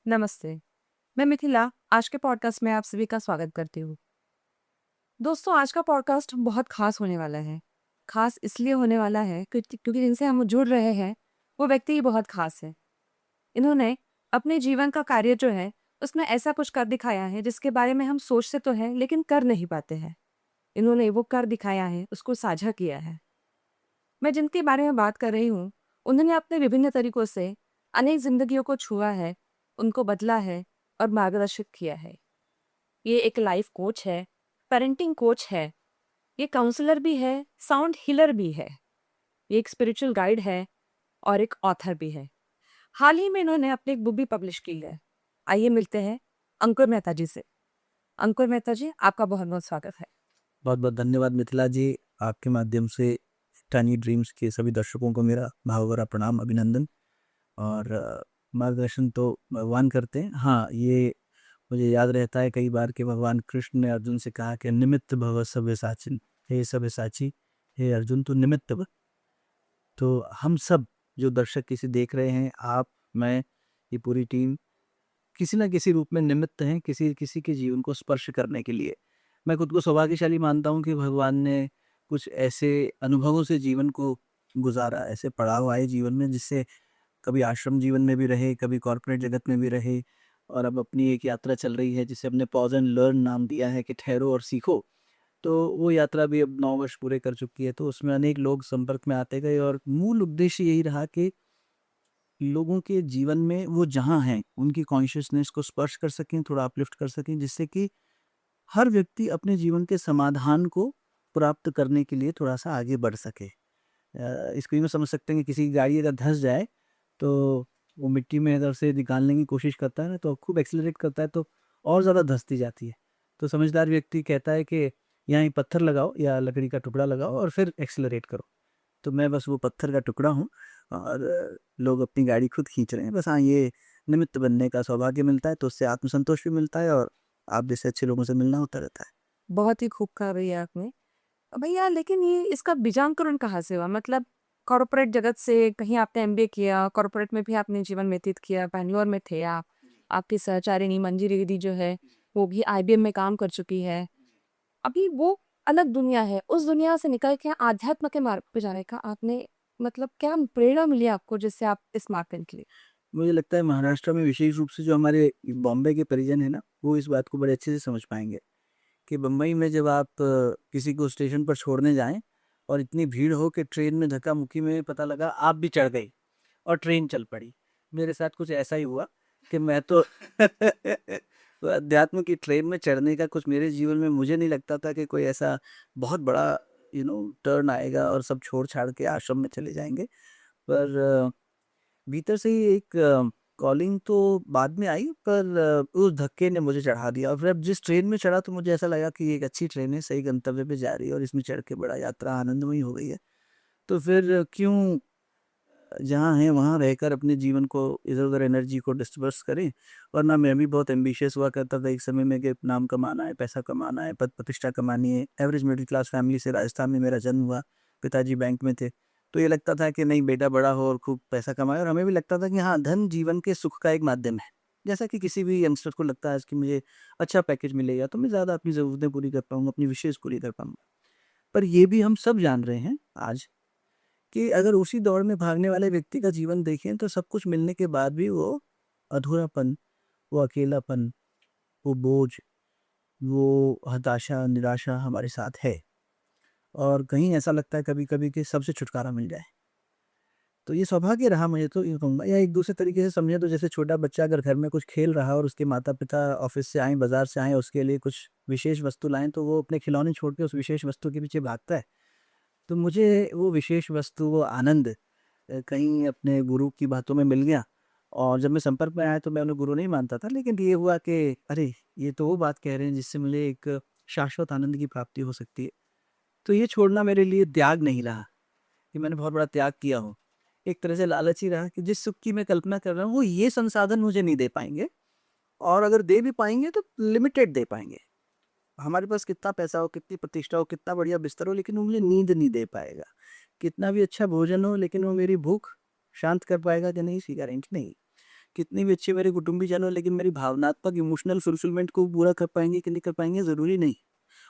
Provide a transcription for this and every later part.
नमस्ते। मैं मिथिला आज के पॉडकास्ट में आप सभी का स्वागत करती हूँ। दोस्तों, आज का पॉडकास्ट बहुत खास होने वाला है। खास इसलिए होने वाला है क्योंकि जिनसे हम जुड़ रहे हैं वो व्यक्ति ही बहुत खास है। इन्होंने अपने जीवन का कार्य जो है उसमें ऐसा कुछ कर दिखाया है जिसके बारे में हम सोचते तो हैं लेकिन कर नहीं पाते हैं। इन्होंने वो कर दिखाया है, उसको साझा किया है। मैं जिनके बारे में बात कर रही हूँ उन्होंने अपने विभिन्न तरीकों से अनेक जिंदगियों को छुआ है, उनको बदला है और मार्गदर्शित किया है। ये एक लाइफ कोच है, पेरेंटिंग कोच है, ये काउंसलर भी है, साउंड हीलर भी है, ये एक स्पिरिचुअल गाइड है और एक ऑथर भी है। हाल ही में इन्होंने अपनी एक बुक भी पब्लिश की है। आइए मिलते हैं अंकुर मेहता जी से। अंकुर मेहता जी, आपका बहुत बहुत स्वागत है। बहुत बहुत धन्यवाद मिथिला जी। आपके माध्यम से टाइनी ड्रीम्स के सभी दर्शकों को मेरा भावभरा प्रणाम, अभिनंदन। और मार्गदर्शन तो भगवान करते हैं। हाँ, ये मुझे याद रहता है कई बार कि भगवान कृष्ण ने अर्जुन से कहा कि निमित्त भव सव्यसाचिन, हे सव्यसाची, हे अर्जुन तू निमित्त भव। तो हम सब जो दर्शक किसी देख रहे हैं, आप, मैं, ये पूरी टीम किसी ना किसी रूप में निमित्त हैं किसी किसी के जीवन को स्पर्श करने के लिए। मैं खुद को सौभाग्यशाली मानता हूँ कि भगवान ने कुछ ऐसे अनुभवों से जीवन को गुजारा, ऐसे पड़ाव आए जीवन में जिससे कभी आश्रम जीवन में भी रहे, कभी कॉर्पोरेट जगत में भी रहे, और अब अपनी एक यात्रा चल रही है जिसे हमने पॉज एंड लर्न नाम दिया है कि ठहरो और सीखो। तो वो यात्रा भी अब 9 वर्ष पूरे कर चुकी है। तो उसमें अनेक लोग संपर्क में आते गए और मूल उद्देश्य यही रहा कि लोगों के जीवन में वो जहाँ हैं उनकी कॉन्शियसनेस को स्पर्श कर सकें, थोड़ा अपलिफ्ट कर सकें, जिससे कि हर व्यक्ति अपने जीवन के समाधान को प्राप्त करने के लिए थोड़ा सा आगे बढ़ सके। इसको यूँ समझ सकते हैं कि किसी की गाड़ी अगर धंस जाए तो वो मिट्टी में अगर उसे निकालने की कोशिश करता है ना, तो खूब एक्सेलरेट करता है तो और ज़्यादा धंसती जाती है। तो समझदार व्यक्ति कहता है कि यहाँ एक पत्थर लगाओ या लकड़ी का टुकड़ा लगाओ और फिर एक्सेलरेट करो। तो मैं बस वो पत्थर का टुकड़ा हूँ और लोग अपनी गाड़ी खुद खींच रहे हैं। बस हाँ, ये निमित्त बनने का सौभाग्य मिलता है तो उससे आत्मसंतोष भी मिलता है और आप जैसे अच्छे लोगों से मिलना होता रहता है। बहुत ही खूब कहा भैया आपने। भैया, लेकिन ये इसका बीजांकुरण कहाँ से हुआ? मतलब कॉर्पोरेट जगत से कहीं आपने एमबीए किया, कॉर्पोरेट में भी आपने जीवन व्यतीत किया, बैंगलोर में थे आप। आपकी सहचारिणी मंजिरी दीदी जो है, वो भी आईबीएम में काम कर चुकी है। अभी वो अलग दुनिया है, उस दुनिया से निकल के आध्यात्म के मार्ग पे जाने का आपने मतलब क्या प्रेरणा मिली आपको जिससे आप इस मार्ग पे निकले? मुझे लगता है महाराष्ट्र में विशेष रूप से जो हमारे बॉम्बे के परिजन हैं ना, वो इस बात को बड़े अच्छे से समझ पाएंगे कि बम्बई में जब आप किसी को स्टेशन पर छोड़ने जाएं और इतनी भीड़ हो कि ट्रेन में धक्का मुक्की में पता लगा आप भी चढ़ गई और ट्रेन चल पड़ी। मेरे साथ कुछ ऐसा ही हुआ कि मैं तो तो अध्यात्म की ट्रेन में चढ़ने का कुछ मेरे जीवन में मुझे नहीं लगता था कि कोई ऐसा बहुत बड़ा टर्न आएगा और सब छोड़ छाड़ के आश्रम में चले जाएंगे। पर भीतर से ही एक कॉलिंग तो बाद में आई, पर उस धक्के ने मुझे चढ़ा दिया और फिर अब जिस ट्रेन में चढ़ा तो मुझे ऐसा लगा कि ये एक अच्छी ट्रेन है, सही गंतव्य पे जा रही है और इसमें चढ़ के बड़ा यात्रा आनंदमयी हो गई है। तो फिर क्यों जहाँ हैं वहाँ रहकर अपने जीवन को इधर-उधर एनर्जी को डिस्पर्स करें। वरना मैं भी बहुत एम्बिशियस हुआ करता था एक समय में कि नाम कमाना है, पैसा कमाना है, पद-प्रतिष्ठा कमानी है। एवरेज मिडिल क्लास फैमिली से राजस्थान में मेरा जन्म हुआ, पिताजी बैंक में थे। तो ये लगता था कि नहीं, बेटा बड़ा हो और खूब पैसा कमाए, और हमें भी लगता था कि हाँ, धन जीवन के सुख का एक माध्यम है। जैसा कि किसी भी यंगस्टर को लगता है आज कि मुझे अच्छा पैकेज मिलेगा तो मैं ज़्यादा अपनी ज़रूरतें पूरी कर पाऊँगा, अपनी विशेज़ पूरी कर पाऊँगा। पर ये भी हम सब जान रहे हैं आज कि अगर उसी दौड़ में भागने वाले व्यक्ति का जीवन देखें तो सब कुछ मिलने के बाद भी वो अधूरापन, वो अकेलापन, वो बोझ, वो हताशा, निराशा हमारे साथ है। और कहीं ऐसा लगता है कभी-कभी कि सबसे छुटकारा मिल जाए। तो ये सौभाग्य रहा, मुझे तो यूँ कहूँगा, या एक दूसरे तरीके से समझें तो जैसे छोटा बच्चा अगर घर में कुछ खेल रहा है और उसके माता-पिता ऑफ़िस से आएँ, बाज़ार से आएँ, उसके लिए कुछ विशेष वस्तु लाएँ, तो वो अपने खिलौने छोड़ के उस विशेष वस्तु के पीछे भागता है। तो मुझे वो विशेष वस्तु, वो आनंद कहीं अपने गुरु की बातों में मिल गया। और जब मैं संपर्क में आया तो मैं उन्हें गुरु नहीं मानता था, लेकिन ये हुआ कि अरे! ये तो वो बात कह रहे हैं जिससे मुझे एक शाश्वत आनंद की प्राप्ति हो सकती है। तो ये छोड़ना मेरे लिए त्याग नहीं रहा कि मैंने बहुत बड़ा त्याग किया हो। एक तरह से लालच ही रहा कि जिस सुख की मैं कल्पना कर रहा हूँ, वो ये संसाधन मुझे नहीं दे पाएँगे, और अगर दे भी पाएँगे तो लिमिटेड दे पाएँगे। हमारे पास कितना पैसा हो, कितनी प्रतिष्ठा हो, कितना बढ़िया बिस्तर हो, लेकिन वो मुझे नींद नहीं दे पाएगा। कितना भी अच्छा भोजन हो, लेकिन वो मेरी भूख शांत कर पाएगा कि नहीं, इसकी गारंटी नहीं। कितने भी अच्छे मेरे कुटुंबीजन हो, लेकिन मेरी भावनात्मक इमोशनल फुलफिलमेंट को पूरा कर पाएंगे कि नहीं कर पाएंगे ज़रूरी नहीं।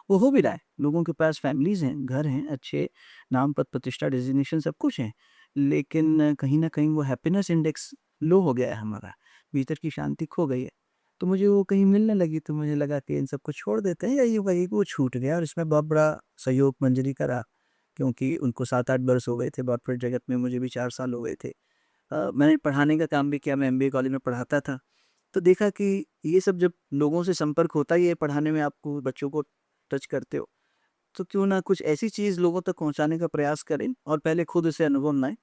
वो हो भी रहा है, लोगों के पास फैमिलीज़ हैं, घर हैं, अच्छे नाम, पद, प्रतिष्ठा, डेज़िग्नेशन सब कुछ है। लेकिन कहीं न कहीं वो हैप्पीनेस इंडेक्स लो हो गया है हमारा, भीतर की शांति खो गई है। तो मुझे वो कहीं मिलने लगी, तो मुझे लगा कि इन सबको छोड़ देते हैं, या ये वही वो छूट गया, और इसमें बहुत बड़ा सहयोग मंजरी का रहा, क्योंकि उनको 7-8 बरस हो गए थे कॉर्पोरेट जगत में, मुझे भी 4 साल हो गए थे। मैंने पढ़ाने का काम भी किया, मैं एमबीए कॉलेज में पढ़ाता था। तो देखा कि ये सब जब लोगों से संपर्क होता ही है, पढ़ाने में आपको बच्चों को टच करते हो, तो क्यों ना कुछ ऐसी चीज़ लोगों तक पहुँचाने का प्रयास करें, और पहले खुद उसे अनुभव बनाएँ।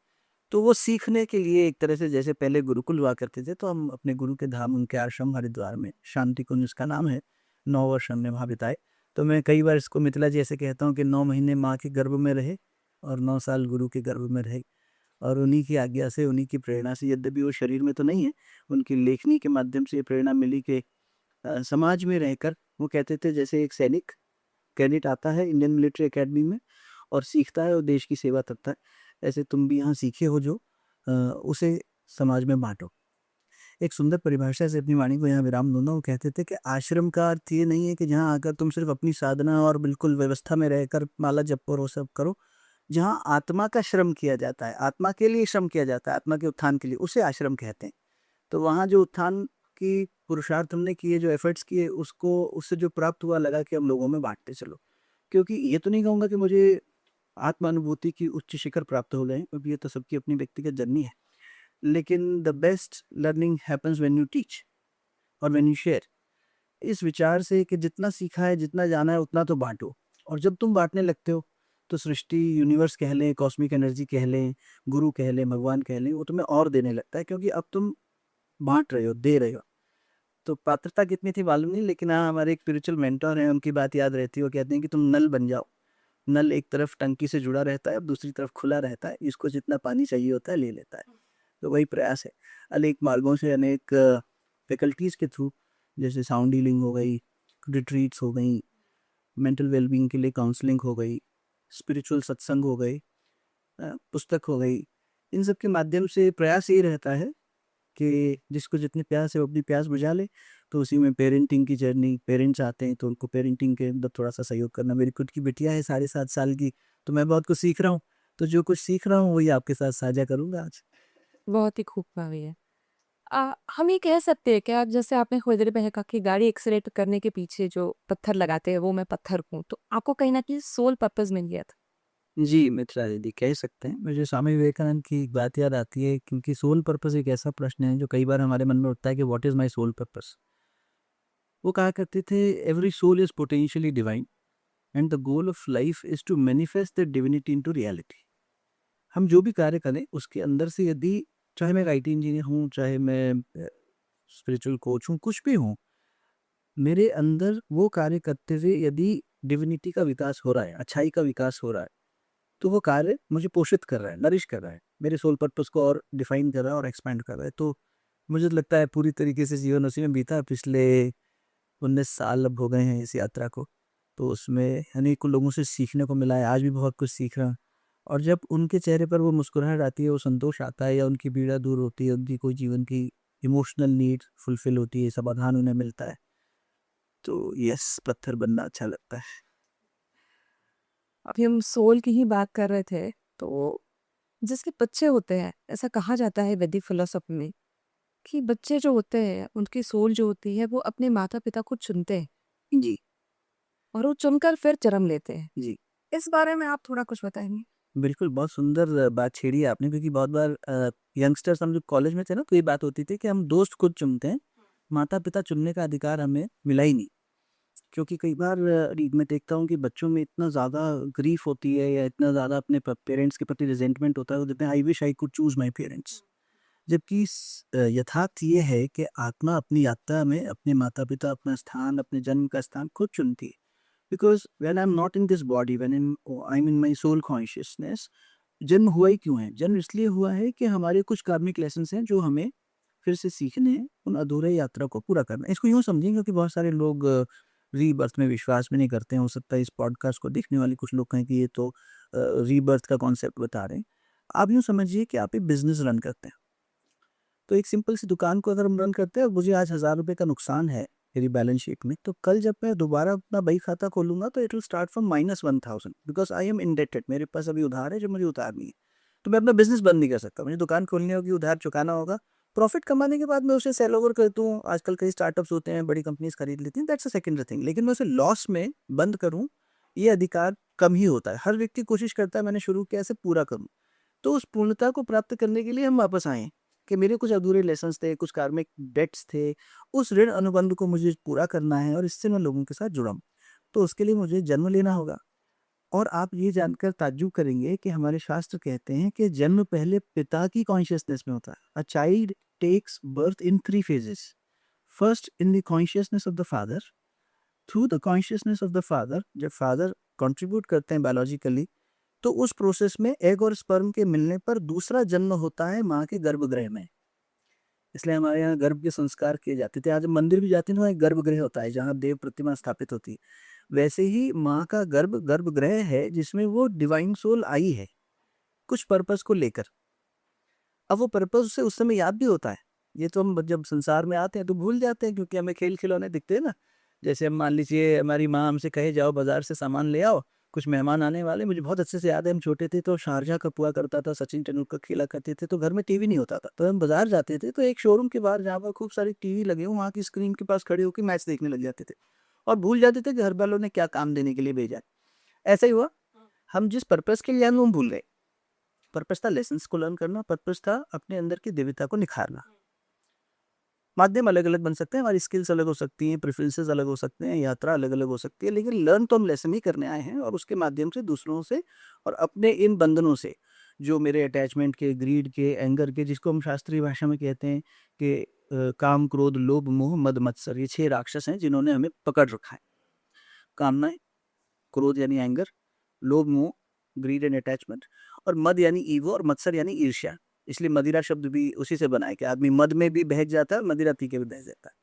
तो वो सीखने के लिए एक तरह से, जैसे पहले गुरुकुल हुआ करते थे, तो हम अपने गुरु के धाम, उनके आश्रम हरिद्वार में, शांति कुंज उसका नाम है, 9 वर्ष हमने वहाँ बिताए। तो मैं कई बार इसको मिथिला जी ऐसे कहता हूँ कि 9 महीने माँ के गर्भ में रहे और 9 साल गुरु के गर्भ में रहे। और उन्हीं की आज्ञा से, उन्हीं की प्रेरणा से, यद्यपि वो शरीर में तो नहीं है, उनकी लेखनी के माध्यम से ये प्रेरणा मिली कि समाज में रहकर, वो कहते थे जैसे एक सैनिक कैडेट आता है इंडियन मिलिट्री एकेडमी में और सीखता है और देश की सेवा करता है, ऐसे तुम भी यहाँ सीखे हो जो उसे समाज में बाँटो। एक सुंदर परिभाषा से अपनी वाणी को यहाँ विराम दूँगा। वो कहते थे कि आश्रम का अर्थ ये नहीं है कि जहाँ आकर तुम सिर्फ़ अपनी साधना और बिल्कुल व्यवस्था में रहकर माला जपो और वो सब करो। जहाँ आत्मा का श्रम किया जाता है, आत्मा के लिए श्रम किया जाता है, आत्मा के उत्थान के लिए, उसे आश्रम कहते हैं। तो वहाँ जो उत्थान की पुरुषार्थ हमने किए, जो एफर्ट्स किए, उसको, उससे जो प्राप्त हुआ, लगा कि हम लोगों में बाँटते चलो। क्योंकि ये तो नहीं कहूँगा कि मुझे आत्मानुभूति की उच्च शिखर प्राप्त हो गए हैं, क्योंकि ये तो सबकी अपनी व्यक्तिगत जर्नी है। लेकिन the best learning happens when you teach और व्हेन यू शेयर। इस विचार से कि जितना सीखा है, जितना जाना है, उतना तो बाँटो। और जब तुम बाँटने लगते हो, तो सृष्टि, यूनिवर्स कह लें, कॉस्मिक एनर्जी कह लें, गुरु कह लें, भगवान कह लें, वो तुम्हें और देने लगता है, क्योंकि अब तुम बाँट रहे हो, दे रहे हो। तो पात्रता कितनी थी मालूम नहीं, लेकिन हाँ, हमारे एक स्पिरिचुअल मेंटर हैं, उनकी बात याद रहती है। वो कहते हैं कि तुम नल बन जाओ। नल एक तरफ टंकी से जुड़ा रहता है, अब दूसरी तरफ खुला रहता है, इसको जितना पानी चाहिए होता है ले लेता है। तो वही प्रयास है। अनेक मार्गों से, अनेक फैकल्टीज़ के थ्रू, जैसे साउंड हीलिंग हो गई, रिट्रीट्स हो गई, मेंटल वेलबींग के लिए काउंसलिंग हो गई, स्पिरिचुअल सत्संग हो गए, पुस्तक हो गई। इन सब के माध्यम से प्रयास यही रहता है कि जिसको जितनी प्यास है वो अपनी प्यास बुझा ले। तो उसी में पेरेंटिंग की जर्नी, पेरेंट्स आते हैं तो उनको पेरेंटिंग के अंदर थोड़ा-सा सहयोग करना। मेरी खुद की बिटिया है 7.5 साल की, तो मैं बहुत कुछ सीख रहा हूँ। तो जो कुछ सीख रहा हूँ वही आपके साथ साझा करूँगा आज। बहुत ही खूब कहा भैया। हम ये कह सकते हैं क्या, जैसे आपने थोड़ी देर पहले कहा कि गाड़ी एक्सीलेरेट करने के पीछे जो पत्थर लगाते हैं वो मैं पत्थर हूँ, तो आपको कहीं न कहीं सोल पर्पस मिल गया था। जी, मित्रा दीदी कह सकते हैं। मुझे स्वामी विवेकानंद की एक बात याद आती है, क्योंकि सोल पर्पस एक ऐसा प्रश्न है जो कई बार हमारे मन में उठता है कि what is my soul purpose? वो कहा करते थे, every soul is potentially divine and the goal of life is to manifest that divinity into reality. हम जो भी कार्य करें उसके अंदर से, यदि चाहे मैं आईटी इंजीनियर हूँ, चाहे मैं स्पिरिचुअल कोच हूँ, कुछ भी हूँ, मेरे अंदर वो कार्य करते हुए यदि डिविनिटी का विकास हो रहा है, अच्छाई का विकास हो रहा है, तो वो कार्य मुझे पोषित कर रहा है, नरिश कर रहा है, मेरे सोल पर्पस को और डिफाइन कर रहा है और एक्सपैंड कर रहा है। तो मुझे तो लगता है पूरी तरीके से जीवन उसी में बीता। पिछले 19 साल अब हो गए हैं इस यात्रा को, तो उसमें अनेकों लोगों से सीखने को मिला है, आज भी बहुत कुछ सीख रहा हूँ। और जब उनके चेहरे पर वो मुस्कुराहट आती है, वो संतोष आता है, या उनकी पीड़ा दूर होती है, उनकी कोई जीवन की इमोशनल नीड फुलफिल होती है, समाधान उन्हें मिलता है, तो यस, पत्थर बनना अच्छा लगता है। अभी हम सोल की ही बात कर रहे थे, तो जिसके बच्चे होते हैं, ऐसा कहा जाता है वैदिक फिलॉसफी में कि बच्चे जो होते हैं, उनकी सोल जो होती है, वो अपने माता-पिता को चुनते हैं जी, और वो चुनकर फिर जन्म लेते हैं। जी। इस बारे में आप थोड़ा कुछ बताएँगे? बिल्कुल, बहुत सुंदर बात छेड़ी है आपने, क्योंकि बहुत बार यंगस्टर्स हम जब कॉलेज में थे ना, तो ये बात होती थी कि हम दोस्त खुद चुनते हैं, माता-पिता चुनने का अधिकार हमें मिला ही नहीं। क्योंकि कई बार मैं देखता हूँ कि बच्चों में इतना ज़्यादा ग्रीफ़ होती है, या इतना ज़्यादा अपने पेरेंट्स के प्रति रिज़ेंटमेंट होता है, वो कहते हैं I wish I could choose my parents. जबकि यथार्थ ये है कि आत्मा अपनी यात्रा में अपने माता-पिता, अपना स्थान, अपने जन्म का स्थान खुद चुनती है। Because when I am not in this body, when I am in my soul consciousness, जन्म हुआ ही क्यों है? जन्म इसलिए हुआ है कि हमारे कुछ कार्मिक लेसन्स हैं जो हमें फिर से सीखने हैं, उन अधूरे यात्रा को पूरा करना है। इसको यूँ समझिए, क्योंकि बहुत सारे लोग रीबर्थ में विश्वास भी नहीं करते हैं। हो सकता है इस पॉडकास्ट को देखने वाले कुछ लोग कहें कि ये तो रीबर्थ का कॉन्सेप्ट बता रहे हैं। आप यूँ समझिए कि आप एक बिज़नेस रन करते हैं। तो एक सिंपल सी दुकान को अगर हम रन करते हैं और मुझे आज 1000 रुपये का नुकसान है मेरी बैलेंस शीट में, तो कल जब मैं दोबारा अपना बही खाता खोलूंगा तो it will start from -1000 because I am indebted. मेरे पास अभी उधार है जो मुझे उतारनी है, तो मैं अपना बिजनेस बंद नहीं कर सकता। मुझे दुकान खोलनी होगी, उधार चुकाना होगा, प्रॉफिट कमाने के बाद मैं उसे सेल ओवर करता हूँ। आजकल कई स्टार्टअप्स होते हैं, बड़ी कंपनीज खरीद लेती हैं, दैट्स अ सेकेंडरी थिंग। लेकिन मैं उसे लॉस में बंद करूँ, ये अधिकार कम ही होता है। हर व्यक्ति कोशिश करता है मैंने शुरू किया इसे पूरा करूँ। तो उस पूर्णता को प्राप्त करने के लिए हम वापस आए कि मेरे कुछ अधूरे लेसन्स थे, कुछ कार्मिक डेट्स थे, उस ऋण अनुबंध को मुझे पूरा करना है और इससे मैं लोगों के साथ जुड़ा हूँ। तो उसके लिए मुझे जन्म लेना होगा। और आप ये जानकर ताज्जुब करेंगे कि हमारे शास्त्र कहते हैं कि जन्म पहले पिता की कॉन्शियसनेस में होता है। A child takes birth in 3 phases. First in the consciousness of the father, through the consciousness of the father. जब फादर कंट्रीब्यूट करते हैं बायोलॉजिकली, तो उस प्रोसेस में एग और स्पर्म के मिलने पर दूसरा जन्म होता है माँ के गर्भगृह में। इसलिए हमारे यहाँ गर्भ के संस्कार किए जाते थे। आज हम मंदिर भी जाते हैं तो वहाँ एक गर्भगृह होता है जहाँ देव प्रतिमा स्थापित होती है। वैसे ही माँ का गर्भगृह है जिसमें वो डिवाइन सोल आई है कुछ पर्पस को लेकर। अब वो पर्पस उसे उस समय याद भी होता है। ये तो हम जब संसार में आते हैं तो भूल जाते हैं क्योंकि हमें खेल खिलौने दिखते हैं ना। जैसे हम मान लीजिए हमारी माँ हमसे कहे जाओ बाजार से सामान ले आओ, कुछ मेहमान आने वाले। मुझे बहुत अच्छे से याद है, हम छोटे थे तो शारजा कप हुआ करता था, सचिन तेंदुलकर खेला करते थे, तो घर में टीवी नहीं होता था। तो हम बाजार जाते थे तो एक शोरूम के बाहर जहाँ पर खूब सारी टीवी लगे हो वहाँ की स्क्रीन के पास खड़े होकर मैच देखने लग जाते थे और भूल जाते थे कि घर वालों ने क्या काम देने के लिए भेजा है। ऐसा ही हुआ, हम जिस पर्पस के लिए आए वो हम भूल गए। पर्पस था लेसन्स को लर्न करना, पर्पस था अपने अंदर की दिव्यता को निखारना। माध्यम अलग अलग बन सकते हैं, हमारी स्किल्स अलग हो सकती हैं, प्रेफरेंसेस अलग हो सकते हैं, यात्रा अलग अलग हो सकती है, लेकिन लर्न तो हम लेसन ही करने आए हैं और उसके माध्यम से दूसरों से और अपने इन बंधनों से जो मेरे अटैचमेंट के, ग्रीड के, एंगर के, जिसको हम शास्त्रीय भाषा में कहते हैं कि काम, क्रोध, लोभ, मोह, मद, मत्सर, ये 6 राक्षस हैं जिन्होंने हमें पकड़ रखा है। कामनाएं, क्रोध यानी एंगर, लोभ, मोह, ग्रीड एंड अटैचमेंट, और मद यानी ईगो, और मत्सर यानी ईर्ष्या। इसलिए मदिरा शब्द भी उसी से बना है कि आदमी मद में भी बहक जाता है और मदिरा पी के भी बह जाता है।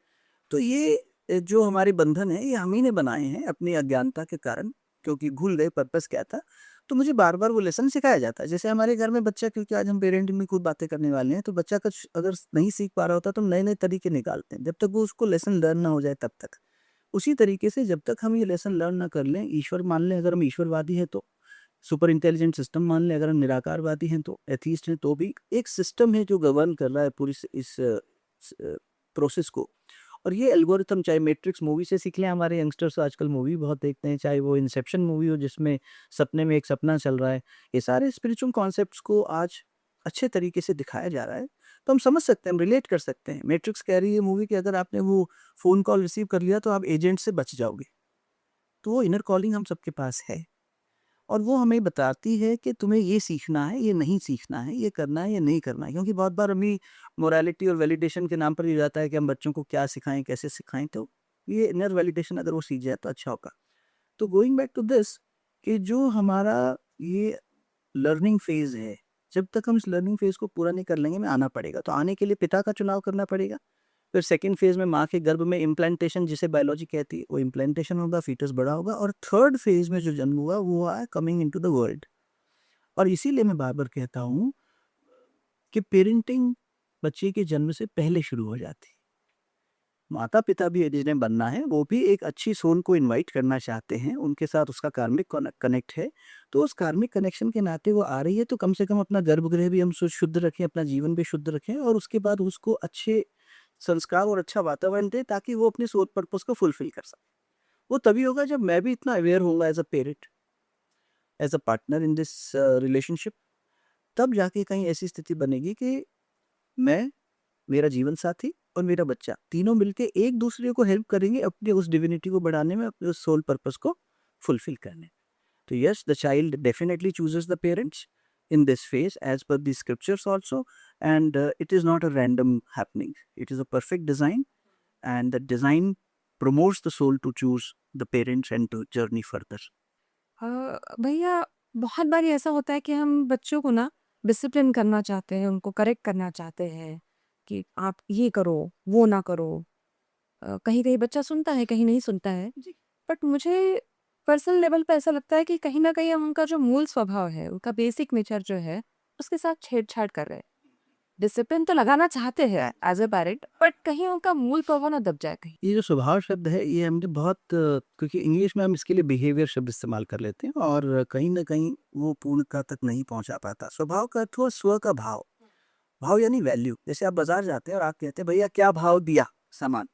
तो ये जो हमारे बंधन है ये हम ही ने बनाए हैं अपनी अज्ञानता के कारण, क्योंकि भूल गए पर्पस क्या था। तो मुझे बार बार वो लेसन सिखाया जाता है। जैसे हमारे घर में बच्चा, क्योंकि आज हम पेरेंटिंग में खुद बातें करने वाले हैं, तो बच्चा कुछ अगर नहीं सीख पा रहा होता तो हम नए नए तरीके निकालते हैं जब तक वो उसको लेसन लर्न ना हो जाए तब तक। उसी तरीके से जब तक हम ये लेसन लर्न ना कर लें, ईश्वर मान लें अगर हम ईश्वरवादी हैं तो, सुपर इंटेलिजेंट सिस्टम मान लें अगर हम निराकारवादी हैं तो, एथीस्ट हैं तो भी, एक सिस्टम है जो गवर्न कर रहा है पूरी इस प्रोसेस को। और ये एल्गोरिथम, चाहे मैट्रिक्स मूवी से सीख लें, हमारे यंगस्टर्स आजकल मूवी बहुत देखते हैं, चाहे वो इंसेप्शन मूवी हो जिसमें सपने में एक सपना चल रहा है, ये सारे स्पिरिचुअल कॉन्सेप्ट्स को आज अच्छे तरीके से दिखाया जा रहा है। तो हम समझ सकते हैं, हम रिलेट कर सकते हैं। मैट्रिक्स कह रही है मूवी कि अगर आपने वो फ़ोन कॉल रिसीव कर लिया तो आप एजेंट से बच जाओगे। तो वो इनर कॉलिंग हम सबके पास है और वो हमें बताती है कि तुम्हें ये सीखना है, ये नहीं सीखना है, ये करना है, ये नहीं करना है। क्योंकि बहुत बार हमें मोरालिटी और वैलिडेशन के नाम पर ये जाता है कि हम बच्चों को क्या सिखाएँ, कैसे सिखाएँ, तो ये इनर वैलिडेशन अगर वो सीख जाए तो अच्छा होगा। तो गोइंग बैक टू दिस, कि जो हमारा ये लर्निंग फ़ेज़ है, जब तक हम इस लर्निंग फ़ेज़ को पूरा नहीं कर लेंगे, हमें आना पड़ेगा। तो आने के लिए पिता का चुनाव करना पड़ेगा। फिर सेकंड फ़ेज़ में माँ के गर्भ में इम्प्लांटेशन, जिसे बायोलॉजी कहती है, वो इम्प्लांटेशन होगा, फ़ीटस बड़ा होगा, और थर्ड फ़ेज़ में जो जन्म हुआ वो हुआ है कमिंग इंटू द वर्ल्ड। और इसीलिए मैं बार-बार कहता हूँ कि पेरेंटिंग बच्चे के जन्म से पहले शुरू हो जाती है। माता-पिता भी जिन्हें बनना है, वो भी एक अच्छी सोल को इनवाइट करना चाहते हैं, उनके साथ उसका कार्मिक कनेक्ट है। तो उस कार्मिक कनेक्शन के नाते वो आ रही है, तो कम से कम अपना गर्भगृह भी हम शुद्ध रखें, अपना जीवन भी शुद्ध रखें और उसके बाद उसको अच्छे संस्कार और अच्छा वातावरण दें ताकि वो अपने सोल पर्पस को फुलफिल कर सके। वो तभी होगा जब मैं भी इतना अवेयर होऊँगा as a parent, as a partner in this relationship, तब जाके कहीं ऐसी स्थिति बनेगी कि मैं, मेरा जीवन साथी और मेरा बच्चा तीनों मिलके एक दूसरे को हेल्प करेंगे अपने उस डिविनिटी को बढ़ाने में, अपने उस सोल पर्पस को फुलफिल करने में। तो yes, the child definitely chooses the parents in this phase as per the scriptures also, and it is not a random happening, it is a perfect design, and the design promotes the soul to choose the parents and to journey further. भैया बहुत बारी ऐसा होता है कि हम बच्चों को ना डिसिप्लिन करना चाहते हैं, उनको करेक्ट करना चाहते हैं कि आप ये करो, वो ना करो। कहीं-कहीं बच्चा सुनता है, कहीं नहीं सुनता है। जी। बट मुझे पर्सनल लेवल पे ऐसा लगता है कि कहीं न कहीं हम उनका जो मूल स्वभाव है, उनका बेसिक नेचर जो है, उसके साथ छेड़छाड़ कर रहे हैं। डिसिप्लिन तो लगाना चाहते हैं एज ए पेरेंट, बट कहीं उनका मूल प्रभाव ना दब जाए कहीं। ये जो स्वभाव शब्द है ये हमने बहुत क्योंकि इंग्लिश में हम इसके लिए बिहेवियर शब्द इस्तेमाल कर लेते हैं और कहीं ना कहीं वो पूर्णता तक नहीं पहुंचा पाता। स्वभाव का अर्थ हुआ स्व का भाव। भाव यानी वैल्यू। जैसे आप बाजार जाते हैं और आप कहते हैं भैया क्या भाव दिया सामान,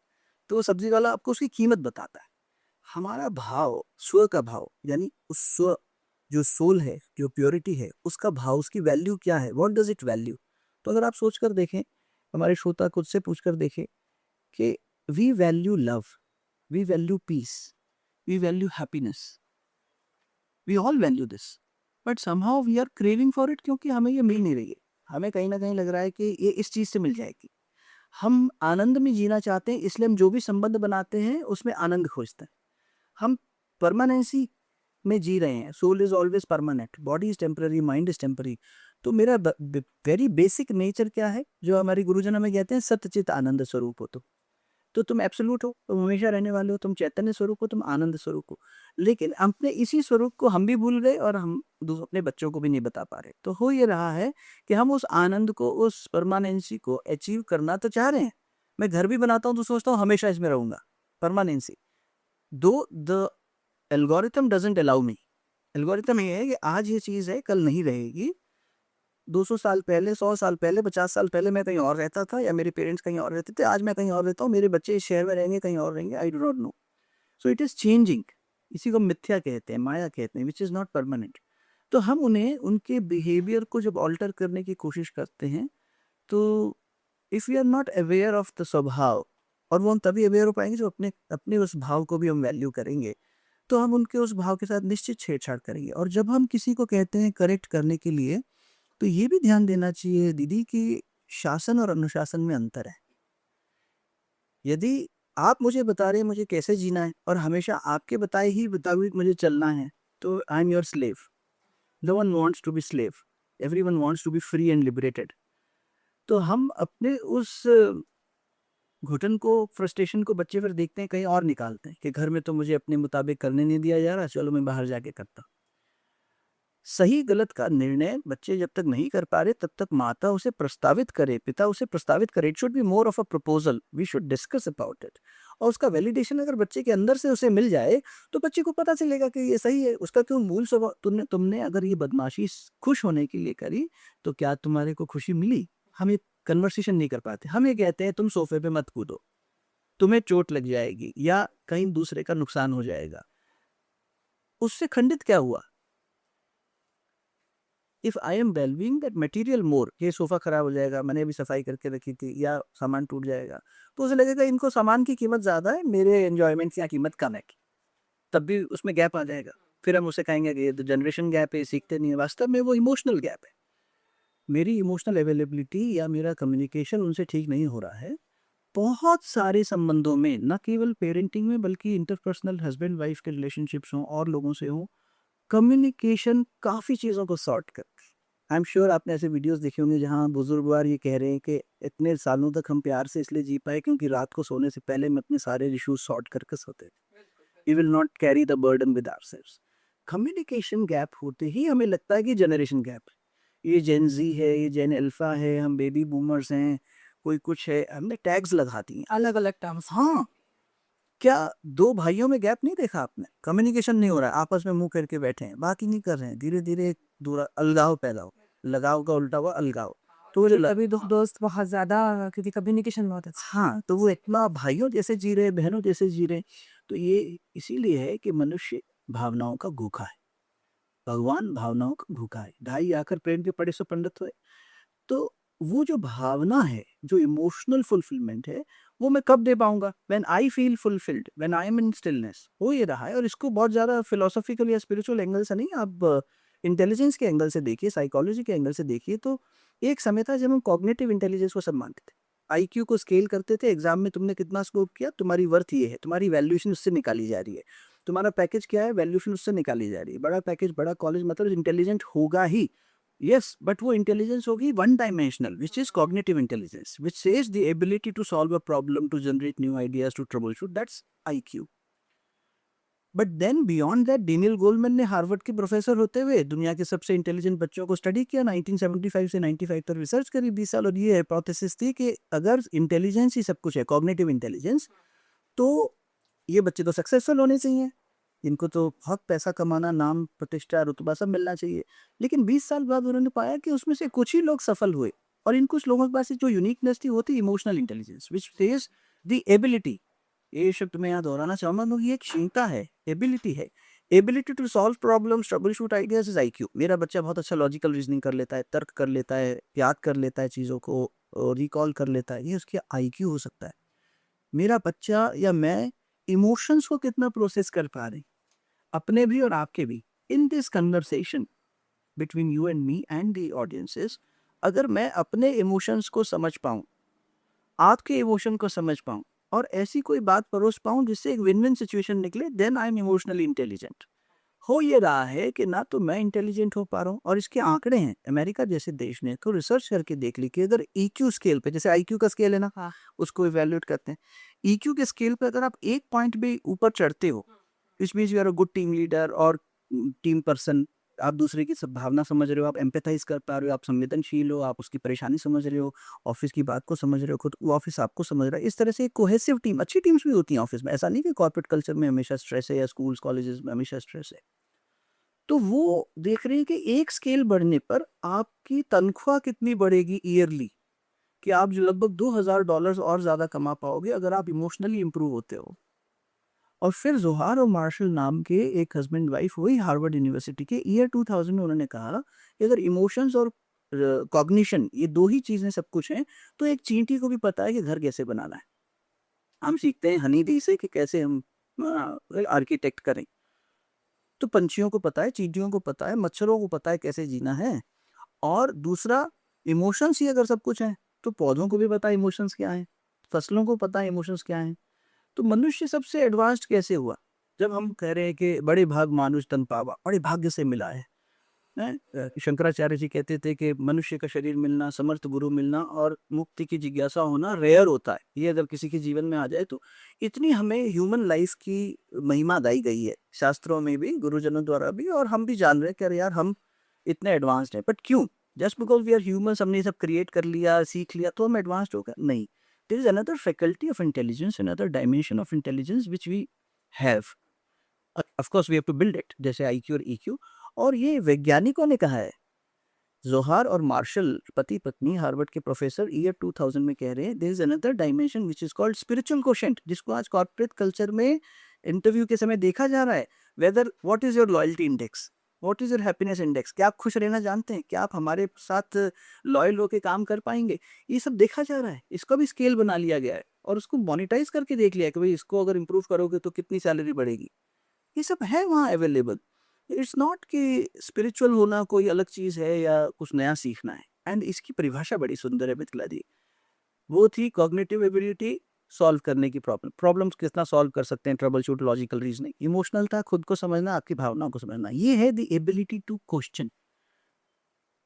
तो वो सब्जी वाला आपको उसकी कीमत बताता है। हमारा भाव, स्व का भाव यानी उस स्व जो सोल है, जो प्योरिटी है, उसका भाव, उसकी वैल्यू क्या है, व्हाट डज इट वैल्यू। तो अगर आप सोच कर देखें, हमारे श्रोता खुद से पूछ कर देखें कि we value love, we value peace, we value happiness, we all value this, but somehow we are craving for it, क्योंकि हमें ये मिल नहीं रही है। हमें कहीं ना कहीं लग रहा है कि ये इस चीज़ से मिल जाएगी। हम आनंद में जीना चाहते हैं, इसलिए हम जो भी संबंध बनाते हैं उसमें आनंद खोजते हैं। हम परमानेंसी में जी रहे हैं। Soul is always permanent, body is temporary, mind is temporary. तो मेरा वेरी बेसिक नेचर क्या है, जो हमारे गुरुजन हमें कहते हैं, सत्यचित आनंद स्वरूप हो। तो तुम एब्सोल्यूट हो, तुम हमेशा रहने वाले हो, तुम चैतन्य स्वरूप हो, तुम आनंद स्वरूप हो। लेकिन अपने इसी स्वरूप को हम भी भूल गए और हम अपने बच्चों को भी नहीं बता पा रहे। तो हो ये रहा है कि हम उस आनंद को, उस परमानेंसी को अचीव करना तो चाह रहे हैं। मैं घर भी बनाता हूँ तो सोचता हूँ हमेशा इसमें रहूंगा, परमानेंसी। दो the algorithm doesn't allow me. Algorithm ये है कि आज ये चीज़ है, कल नहीं रहेगी। 200 साल पहले, 100 साल पहले, 50 साल पहले मैं कहीं और रहता था या मेरे पेरेंट्स कहीं और रहते थे, आज मैं कहीं और रहता हूँ, मेरे बच्चे इस शहर में रहेंगे, कहीं और रहेंगे, I do not know. So it is changing. इसी को मिथ्या कहते हैं, माया कहते हैं, विच इज़ नॉट परमानेंट। तो हम उन्हें, उनके बिहेवियर को जब ऑल्टर करने की कोशिश करते हैं, तो if we are not aware of the स्वभाव, और वो हम तभी अवेयर हो पाएंगे जब अपने अपने उस भाव को भी हम वैल्यू करेंगे, तो हम उनके उस भाव के साथ निश्चित छेड़छाड़ करेंगे। और जब हम किसी को कहते हैं करेक्ट करने के लिए, तो ये भी ध्यान देना चाहिए दीदी कि शासन और अनुशासन में अंतर है। यदि आप मुझे बता रहे हैं मुझे कैसे जीना है और हमेशा आपके बताए ही मुताबिक मुझे चलना है, तो I am your slave. No one wants to be slave, everyone wants to be free and liberated. तो हम अपने उस घुटन को, फ्रस्ट्रेशन को बच्चे फिर देखते हैं कहीं और निकालते हैं कि घर में तो मुझे अपने मुताबिक करने नहीं दिया जा रहा, चलो मैं बाहर जाके करता हूं। सही गलत का निर्णय बच्चे जब तक नहीं कर पा रहे तब तक माता उसे प्रस्तावित करे, पिता उसे प्रस्तावित करे। It should be more of a proposal, we should discuss about it. और उसका वैलिडेशन अगर बच्चे के अंदर से उसे मिल जाए, तो बच्चे को पता चलेगा कि ये सही है। उसका क्यों मूल स्वभाव, तुमने तुमने अगर ये बदमाशी खुश होने के लिए करी, तो क्या तुम्हारे को खुशी मिली? हम ये कन्वर्सेशन नहीं कर पाते। हम ये कहते हैं तुम सोफे पे मत कूदो, तुम्हें चोट लग जाएगी या कहीं दूसरे का नुकसान हो जाएगा। उससे खंडित क्या हुआ? If I am valuing that material more, ये सोफा खराब हो जाएगा, मैंने अभी सफाई करके रखी थी, या सामान टूट जाएगा, तो उसे लगेगा इनको सामान की कीमत ज्यादा है, मेरे एंजॉयमेंट की कीमत कम है। तब भी उसमें गैप आ जाएगा। फिर हम उसे कहेंगे कि ये तो जनरेशन गैप है, सीखते नहीं है। वास्तव में वो इमोशनल गैप है। मेरी इमोशनल अवेलेबिलिटी या मेरा कम्युनिकेशन उनसे ठीक नहीं हो रहा है। बहुत सारे संबंधों में, न केवल पेरेंटिंग में बल्कि इंटरपर्सनल हस्बैंड वाइफ के रिलेशनशिप्स हों और लोगों से हों, कम्युनिकेशन काफ़ी चीज़ों को सॉर्ट कर। आई एम श्योर आपने ऐसे वीडियोस देखे होंगे जहाँ बुजुर्गवार ये कह रहे हैं कि इतने सालों तक हम प्यार से इसलिए जी पाए क्योंकि रात को सोने से पहले हम अपने सारे इश्यूज सॉर्ट करके सोते थे। We will not carry the burden with ourselves. Communication gap होते ही हमें लगता है कि जनरेशन गैप है, ये जेन जी है, ये जेन अल्फा है, हम बेबी बूमर्स हैं, कोई कुछ है, हमने टैग्स लगा दी हैं। अलग अलग टर्म्स। हाँ, क्या दो भाइयों में गैप नहीं देखा आपने? कम्युनिकेशन नहीं हो रहा है, आपस में मुंह करके बैठे हैं, बात ही नहीं कर रहे हैं, धीरे धीरे दूर अलगाव पैदा हो। लगाव का उल्टा हुआ अलगाव। तो वो जो कभी दोस्त बहुत ज्यादा, क्योंकि कम्युनिकेशन बहुत अच्छा। हाँ, तो वो इतना भाइयों जैसे जी रहे, बहनों जैसे जी रहे। तो ये इसीलिए है कि मनुष्य भावनाओं का भूखा है, भगवान भावनाओं का भूखा है। ढाई आकर प्रेम के पड़े सो पंडित हुए। तो वो जो भावना है, जो इमोशनल फुलफिलमेंट है, वो मैं कब दे पाऊंगा? When I feel fulfilled, when I am in stillness. हो ये रहा है। और इसको बहुत ज़्यादा फिलोसॉफिकल या स्पिरिचुअल एंगल से नहीं, आप इंटेलिजेंस के एंगल से देखिए, साइकोलॉजी के एंगल से देखिए, तो एक समय था जब हम कॉग्निटिव इंटेलिजेंस को सब मानते थे। आईक्यू को स्केल करते थे, एग्जाम में तुमने कितना स्कोर किया, तुम्हारी वर्थ ये है, तुम्हारी वैल्यूएशन उससे निकाली जा रही है। तुम्हारा पैकेज क्या है, वैल्यूएशन उससे निकाली जा रही है। बड़ा पैकेज, बड़ा कॉलेज, मतलब इंटेलिजेंट होगा ही। Yes, but वो intelligence होगी one dimensional, which is cognitive intelligence, which says the ability to solve a problem, to generate new ideas, to troubleshoot. That's IQ. But then beyond that Daniel Goleman ने Harvard के professor होते हुए दुनिया के सबसे intelligent बच्चों को study किया 1975 से 95 तक रिसर्च करी 20 साल, और ये हाइपोथेसिस थी कि अगर इंटेलिजेंस ही सब कुछ है, कॉग्निटिव इंटेलिजेंस, तो ये बच्चे तो सक्सेसफुल होने चाहिए, इनको तो बहुत पैसा कमाना, नाम प्रतिष्ठा रुतबा सब मिलना चाहिए। लेकिन 20 साल बाद उन्होंने पाया कि उसमें से कुछ ही लोग सफल हुए, और इन कुछ लोगों के पास जो यूनिकनेस थी वो थी emotional intelligence, which is the ability, ये शब्द मैं यहाँ दोहराना चाहूंगा क्योंकि ये एक क्षमता है, एबिलिटी है, ability to solve problems, troubleshoot ideas is IQ। मेरा बच्चा बहुत अच्छा लॉजिकल रीजनिंग कर लेता है, तर्क कर लेता है, याद कर लेता है चीज़ों को, रिकॉल कर लेता है, ये उसकी IQ हो सकता है। मेरा बच्चा या मैं इमोशंस को कितना प्रोसेस कर पा रहे हैं, अपने भी और आपके भी, in this conversation between you and me and the audiences, अगर मैं अपने इमोशंस को समझ पाऊँ, आपके इमोशन को समझ पाऊँ, और ऐसी कोई बात परोस पाऊँ जिससे एक विन विन सिचुएशन निकले, then I am emotionally intelligent. हो ये रहा है कि ना तो मैं इंटेलिजेंट हो पा रहा हूँ, और इसके आंकड़े हैं, अमेरिका जैसे देश ने तो रिसर्च करके देख ली कि अगर EQ स्केल पे, जैसे IQ का स्केल है ना, हाँ। उसको इवेल्युएट करते हैं, EQ के स्केल पे अगर आप एक पॉइंट भी ऊपर चढ़ते हो, which means you are a good team leader और टीम पर्सन, आप दूसरे की सब भावना समझ रहे हो, आप एम्पैथाइज कर पा रहे हो, आप संवेदनशील हो, आप उसकी परेशानी समझ रहे हो, ऑफिस की बात को समझ रहे हो, खुद वो ऑफिस आपको समझ रहा है, इस तरह से एक कोहेसिव टीम, अच्छी टीम्स भी होती हैं ऑफिस में, ऐसा नहीं कि कॉर्पोरेट कल्चर में हमेशा स्ट्रेस है या स्कूल्स कॉलेजेस में हमेशा स्ट्रेस है। तो वो देख रहे हैं कि एक स्केल बढ़ने पर आपकी तनख्वाह कितनी बढ़ेगी ईयरली, कि आप जो लगभग $2000 और ज़्यादा कमा पाओगे अगर आप इमोशनली इंप्रूव होते हो। और फिर जोहार और मार्शल नाम के एक हस्बैंड वाइफ, वही हार्वर्ड यूनिवर्सिटी के, ईयर 2000 में उन्होंने कहा कि अगर इमोशंस और कॉग्निशन, ये दो ही चीज़ें सब कुछ हैं, तो एक चींटी को भी पता है कि घर कैसे बनाना है। हम सीखते हैं हनी दी से कि कैसे हम आर्किटेक्ट करें, तो पंछियों को पता है, चींटियों को पता है, मच्छरों को पता है कैसे जीना है। और दूसरा, इमोशंस ही अगर सब कुछ है, तो पौधों को भी पता है इमोशंस क्या है, फसलों को पता है इमोशंस क्या है। तो मनुष्य सबसे एडवांस्ड कैसे हुआ? जब हम कह रहे हैं कि बड़े भाग मानुष तन पावा, बड़े भाग्य से मिला है। शंकराचार्य जी कहते थे कि मनुष्य का शरीर मिलना, समर्थ गुरु मिलना और मुक्ति की जिज्ञासा होना रेयर होता है। ये अगर किसी के जीवन में आ जाए तो इतनी हमें ह्यूमन लाइफ की महिमा दी गई है, शास्त्रों में भी, गुरुजनों द्वारा भी, और हम भी जान रहे हैं कि अरे यार हम इतने एडवांस्ड हैं। बट क्यों? Just because we are humans, हमने ये सब क्रिएट कर लिया, सीख लिया, तो हम एडवांस्ड हो गए? नहीं। There is another faculty of intelligence, another dimension of intelligence which we have, of course we have to build it, जैसे IQ और EQ। और ये वैज्ञानिकों ने कहा है, जोहार और मार्शल पति पत्नी हार्वर्ड के प्रोफेसर ईयर 2000 में कह रहे हैं, there is another dimension which is called spiritual quotient, जिसको आज कॉर्पोरेट कल्चर में इंटरव्यू के समय देखा जा रहा है। Whether what is your loyalty index, what is your happiness index, क्या आप खुश रहना जानते हैं, क्या आप हमारे साथ लॉयल होकर काम कर पाएंगे, ये सब देखा जा रहा है। इसका भी स्केल बना लिया गया है और उसको मोनिटाइज करके देख लिया कि भाई इसको अगर इंप्रूव करोगे तो कितनी सैलरी बढ़ेगी। ये सब है वहाँ अवेलेबल। इट्स नॉट कि स्पिरिचुअल होना कोई अलग चीज़ है या कुछ नया सीखना है। एंड इसकी परिभाषा बड़ी सुंदर है मिथिला जी, वो थी कॉग्निटिव एबिलिटी, सॉल्व करने की प्रॉब्लम्स कितना सॉल्व कर सकते हैं, trouble shoot, logical reasoning. Emotional था खुद को समझना, आपकी भावनाओं को समझना। ये है द एबिलिटी टू क्वेश्चन,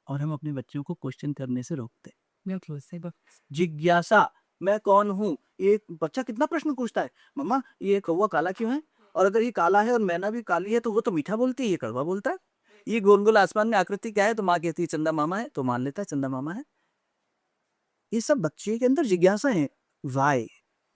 और हम अपने बच्चों को क्वेश्चन करने से रोकते हैं। बिल्कुल सही बात। जिज्ञासा, मैं कौन हूँ, एक बच्चा कितना प्रश्न पूछता है, मम्मा ये कौवा काला क्यों है, और अगर ये काला है और मैना भी काली है तो वो तो मीठा बोलती है, ये कड़वा बोलता है। ये गोल गोल आसमान में आकृति क्या है, तो माँ कहती है चंदा मामा है, तो मान लेता है चंदा मामा है। ये सब बच्चे के अंदर जिज्ञासा है। वाई,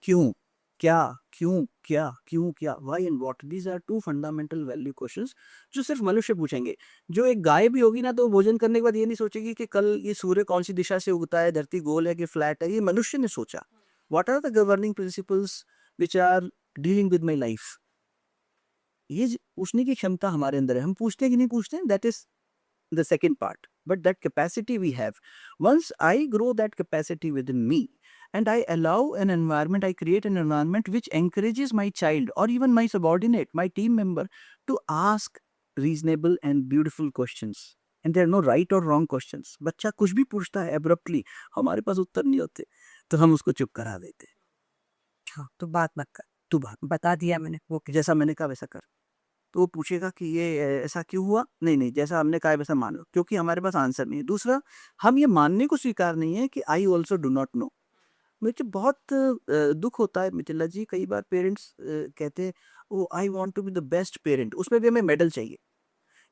क्यों, क्या, क्यों, क्या, क्यों, क्या, why and what, these are two fundamental value questions जो सिर्फ मनुष्य पूछेंगे। जो एक गाय भी होगी ना, तो भोजन करने के बाद ये नहीं सोचेगी कि कल ये सूर्य कौन सी दिशा से उगता है, धरती गोल है कि फ्लैट है। ये मनुष्य ने सोचा। What are the governing principles which are dealing with my life, ये पूछने की क्षमता हमारे अंदर है। हम पूछते हैं कि नहीं पूछते हैं, that is the second part, but that capacity we have. Once I grow that capacity within me and I allow an environment, I create an environment which encourages my child or even my subordinate, my team member, to ask reasonable and beautiful questions, and there are no right or wrong questions. बच्चा कुछ भी पूछता है abruptly, हमारे पास उत्तर नहीं होते, तो हम उसको चुप करा देते हैं। हाँ, तो बात मत कर, तू बात, बता दिया मैंने वो जैसा मैंने कहा वैसा कर। तो वो पूछेगा कि ये ऐसा क्यों हुआ, नहीं नहीं जैसा हमने कहा है वैसा मानो, क्योंकि हमारे पास आंसर नहीं है। दूसरा, हम ये मानने को स्वीकार नहीं है कि I also do not know, मुझे बहुत दुख होता है मिथिला जी, कई बार पेरेंट्स कहते हैं oh I want to be the best parent, उसमें भी हमें मेडल चाहिए।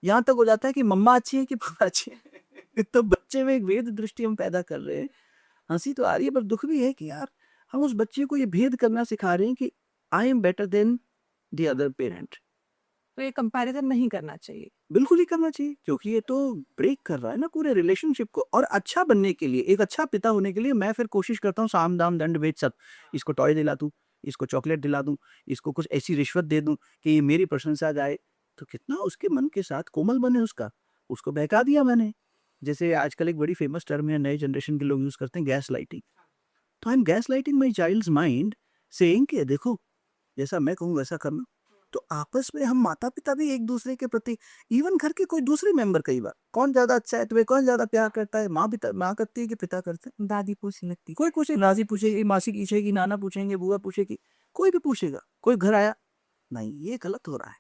यहाँ तक हो जाता है कि मम्मा अच्छी है कि पापा अच्छे हैं तो बच्चे में एक भेद दृष्टि हम पैदा कर रहे हैं। हंसी तो आ रही है पर दुख भी है कि यार हम उस बच्चे को ये भेद करना सिखा रहे हैं कि I am better than the other parent. तो ये कंपैरिजन नहीं करना चाहिए। बिल्कुल ही करना चाहिए, क्योंकि ये तो ब्रेक कर रहा है ना पूरे रिलेशनशिप को। और अच्छा बनने के लिए, एक अच्छा पिता होने के लिए मैं फिर कोशिश करता हूँ साम दाम दंड भेद सब, इसको टॉय दिला दूं, इसको चॉकलेट दिला दूं, इसको कुछ ऐसी रिश्वत दे दूं कि ये मेरी प्रशंसा जाए। तो कितना उसके मन के साथ कोमल बने उसका, उसको बहका दिया मैंने। जैसे आजकल एक बड़ी फेमस टर्म है, नए जनरेशन के लोग यूज करते हैं, गैस लाइटिंग। तो I am gas lighting my child's mind, saying कि देखो जैसा मैं कहूँ वैसा करना। तो आपस में हम माता पिता भी एक दूसरे के प्रति, इवन घर के कोई दूसरे मेंबर, कई बार कौन ज्यादा अच्छा है, तुम्हें कौन ज्यादा प्यार करता है, माँ करती है कि पिता करते हैं, दादी पूछने लगती। कोई पूछे, नाजी पूछेगी, मासी पूछेगी, नाना पूछेंगे, बुआ पूछेगी, कोई भी पूछेगा। कोई घर आया, नहीं ये गलत हो रहा है।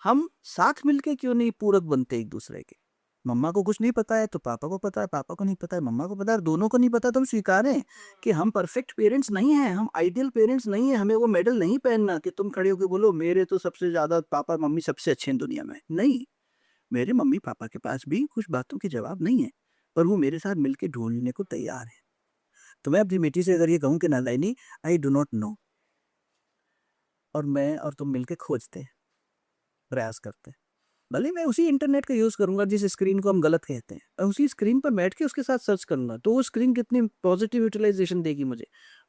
हम साथ मिलके क्यों नहीं पूरक बनते एक दूसरे के। मम्मा को कुछ नहीं पता है तो पापा को पता है, पापा को नहीं पता है मम्मा को पता है, दोनों को नहीं पता तो हम स्वीकारें कि हम परफेक्ट पेरेंट्स नहीं हैं, हम आइडियल पेरेंट्स नहीं हैं। हमें वो मेडल नहीं पहनना कि तुम खड़े होकर बोलो मेरे तो सबसे ज्यादा पापा मम्मी सबसे अच्छे हैं दुनिया में। नहीं, मेरे मम्मी पापा के पास भी कुछ बातों के जवाब नहीं है, पर वो मेरे साथ मिलकर ढूंढने को तैयार है। तो मैं अपनी बेटी से अगर ये कहूँ कि नालायनी आई डू नॉट नो, और मैं और तुम मिलकर खोजते हैं, प्रयास करते हैं, भले मैं उसी इंटरनेट का यूज करूंगा जिस स्क्रीन को हम गलत कहते हैं, और उसी स्क्रीन पर बैठ के उसके साथ सर्च करूंगा, तो वो स्क्रीन कितनी पॉजिटिव यूटिलाइजेशन देगी मुझे।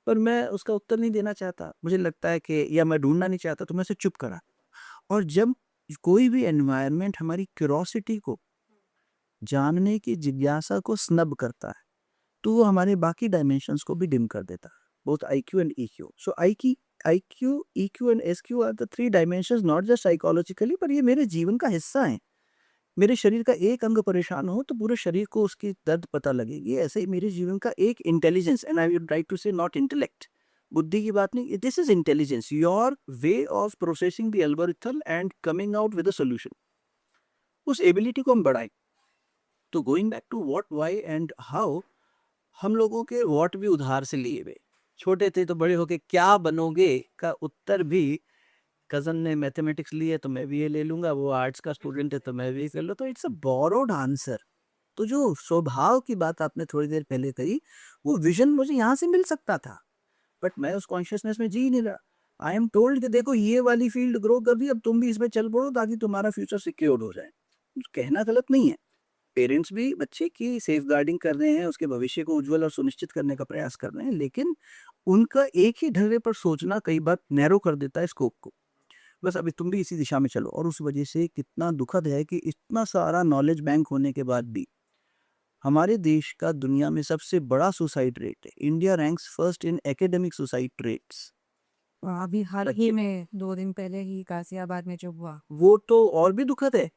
पर मैं उसका उत्तर नहीं देना चाहता, मुझे लगता है कि, या मैं ढूंढना नहीं चाहता, तो मैं उसे चुप करा। और जब कोई भी एनवायरनमेंट हमारी क्यूरोसिटी को, जानने की जिज्ञासा को स्नब करता है, तो वो हमारे बाकी डायमेंशंस को भी डिम कर देता है, both IQ and EQ। So IQ, EQ and SQ are the three dimensions, not just psychologically, पर ये मेरे जीवन का हिस्सा है। मेरे शरीर का एक अंग परेशान हो तो पूरे शरीर को उसकी दर्द पता लगेगी। ऐसे ही मेरे जीवन का एक intelligence, and I would like to say not intellect, बुद्धि की बात नहीं, this is intelligence, your way of processing the algorithm and coming out with a solution. उस एबिलिटी को हम बढ़ाएं। तो going back to what, why and how, हम लोगों के व्हाट भी उधार से लिए हुए। छोटे थे तो बड़े होके क्या बनोगे का उत्तर भी, कजन ने मैथमेटिक्स ली है तो मैं भी ये ले लूंगा, वो आर्ट्स का स्टूडेंट है तो मैं भी कर लो, तो इट्स अ बोरोड आंसर। तो जो स्वभाव की बात आपने थोड़ी देर पहले कही, वो विजन मुझे यहाँ से मिल सकता था, बट मैं उस कॉन्शियसनेस में जी नहीं रहा। आई एम टोल्ड कि देखो ये वाली फील्ड ग्रो कर रही है, अब तुम भी इसमें चल पड़ो ताकि तुम्हारा फ्यूचर सिक्योर हो जाए। कहना गलत नहीं है, पेरेंट्स भी बच्चे की सेफ गार्डिंग कर रहे हैं, उसके भविष्य को उज्जवल और सुनिश्चित करने का प्रयास कर रहे हैं, लेकिन उनका एक ही ढर्रे पर सोचना कई बार नैरो कर देता है स्कोप को। बस अभी तुम भी इसी दिशा में चलो, और उस वजह से कितना दुखद है कि इतना सारा नॉलेज बैंक होने के बाद भी हमारे देश का दुनिया में सबसे बड़ा सुसाइड रेट है। India ranks first in academic suicide rates. अभी हाल ही में 2 दिन पहले ही गाजियाबाद में जो हुआ, वो तो और भी दुखद है।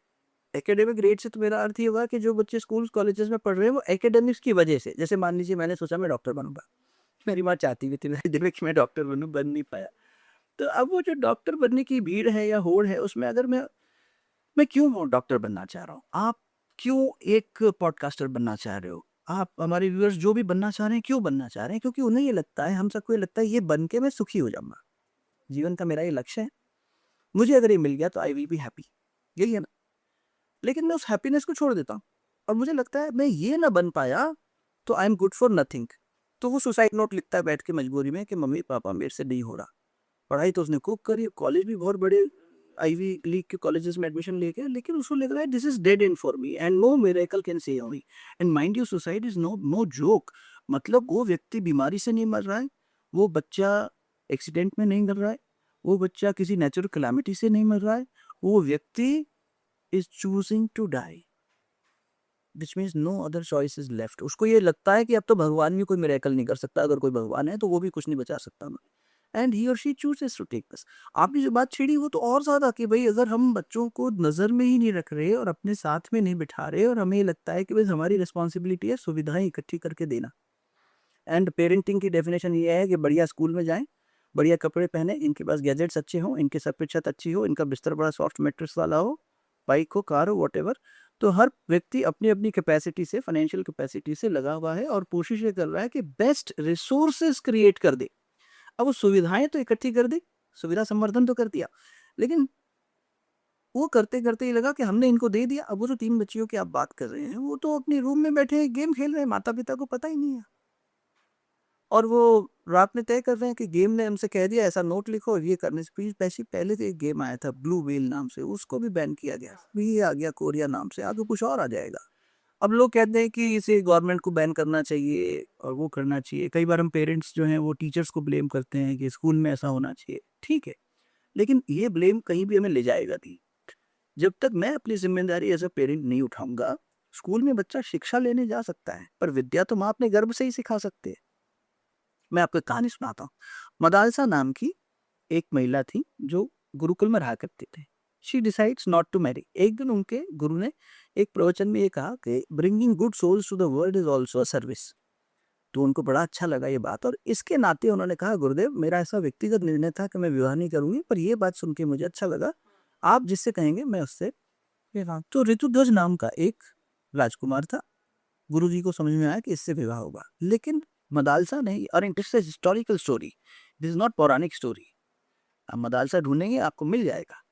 एकेडमिक रेट से तो मेरा अर्थ ये हुआ कि जो बच्चे स्कूल कॉलेजेस में पढ़ रहे हैं वो एकेडमिक्स की वजह से, जैसे मान लीजिए मैंने सोचा मैं डॉक्टर बनूंगा, मेरी माँ चाहती भी थी मेरे दिल में कि मैं डॉक्टर बनूं, बन नहीं पाया। तो अब वो जो डॉक्टर बनने की भीड़ है या होड़ है, उसमें अगर मैं क्यों वो डॉक्टर बनना चाह रहा हूँ, आप क्यों एक पॉडकास्टर बनना चाह रहे हो, आप हमारे व्यूअर्स जो भी बनना चाह रहे हैं क्यों बनना चाह रहे हैं, क्योंकि उन्हें ये लगता है, हम सबको ये लगता है ये बन के मैं सुखी हो जाऊंगा, जीवन का मेरा ये लक्ष्य है, मुझे अगर ये मिल गया तो आई विल बी हैप्पी, यही है ना। लेकिन मैं उस हैप्पीनेस को छोड़ देता हूँ, और मुझे लगता है मैं ये ना बन पाया तो I am good for nothing. तो वो सुसाइड नोट लिखता है बैठ के मजबूरी में कि मम्मी पापा मेरे से नहीं हो रहा। पढ़ाई तो उसने खूब करी, कॉलेज भी बहुत बड़े आईवी लीग के कॉलेजेस में एडमिशन लेके, लेकिन उसको लग रहा है this is dead end for me and no miracle can save me. And mind you, suicide is no no joke. मतलब वो व्यक्ति बीमारी से नहीं मर रहा है, वो बच्चा एक्सीडेंट में नहीं मर रहा है, वो बच्चा किसी नेचुरल कैलामिटी से नहीं मर रहा है, वो व्यक्ति is choosing to die, which means no other choice is left. उसको ये लगता है कि अब तो भगवान भी कोई मिरेकल नहीं कर सकता, अगर कोई भगवान है तो वो भी कुछ नहीं बचा सकता मैं, एंड ही और she chooses to take this. आपने जो बात छेड़ी वो तो और ज्यादा, कि भाई अगर हम बच्चों को नजर में ही नहीं रख रहे और अपने साथ में नहीं बिठा रहे, और हमें ये लगता है कि बस हमारी रिस्पॉन्सिबिलिटी है सुविधाएं इकट्ठी करके देना। एंड पेरेंटिंग की डेफिनेशन ये है कि बढ़िया स्कूल में जाएं, बढ़िया कपड़े पहने, इनके पास गैजेट्स अच्छे हों, इनके सर पे छत अच्छी हो, इनका बिस्तर बड़ा सॉफ्ट मेट्रेस वाला हो, बाइक हो, कार हो, वॉट, तो हर व्यक्ति अपनी अपनी कैपेसिटी से, फाइनेंशियल कैपेसिटी से लगा हुआ है और कोशिश ये कर रहा है कि बेस्ट रिसोर्सेज क्रिएट कर दे। अब वो सुविधाएं तो इकट्ठी कर दी, सुविधा संवर्धन तो कर दिया, लेकिन वो करते करते ही लगा कि हमने इनको दे दिया। अब वो जो 3 बच्चियों की आप बात कर रहे हैं, वो तो अपने रूम में बैठे गेम खेल रहे हैं, माता पिता को पता ही नहीं है। और वो रात में तय कर रहे हैं कि गेम ने हमसे कह दिया ऐसा नोट लिखो, ये करने से पैसे। पहले तो एक गेम आया था ब्लू व्हेल नाम से, उसको भी बैन किया गया। अभी ये आ गया कोरिया नाम से, आगे कुछ और आ जाएगा। अब लोग कहते हैं कि इसे गवर्नमेंट को बैन करना चाहिए और वो करना चाहिए। कई बार हम पेरेंट्स जो हैं वो टीचर्स को ब्लेम करते हैं कि स्कूल में ऐसा होना चाहिए। ठीक है, लेकिन ये ब्लेम कहीं भी हमें ले जाएगा नहीं। जब तक मैं अपनी जिम्मेदारी एज अ पेरेंट नहीं उठाऊंगा। स्कूल में बच्चा शिक्षा लेने जा सकता है, पर विद्या तो माँ अपने गर्भ से ही सिखा सकते हैं। मैं आपको एक कहानी सुनाता हूँ। मदालसा नाम की एक महिला थी जो गुरुकुल में रहा करती थी। She decides not to marry. एक दिन उनके गुरु ने एक प्रवचन में ये कहा कि bringing good souls to the world is also a service. तो उनको बड़ा अच्छा लगा ये बात, और इसके नाते उन्होंने कहा, गुरुदेव मेरा ऐसा व्यक्तिगत निर्णय था कि मैं विवाह नहीं करूंगी, पर ये बात सुन के मुझे अच्छा लगा, आप जिससे कहेंगे मैं उससे विवाह। तो ऋतुध्वज नाम का एक राजकुमार था। गुरुजी को समझ में आया कि इससे विवाह होगा, लेकिन मदालसा ने, और this is historical story, this is not पौराणिक स्टोरी, आप मदालसा ढूंढेंगे आपको मिल जाएगा।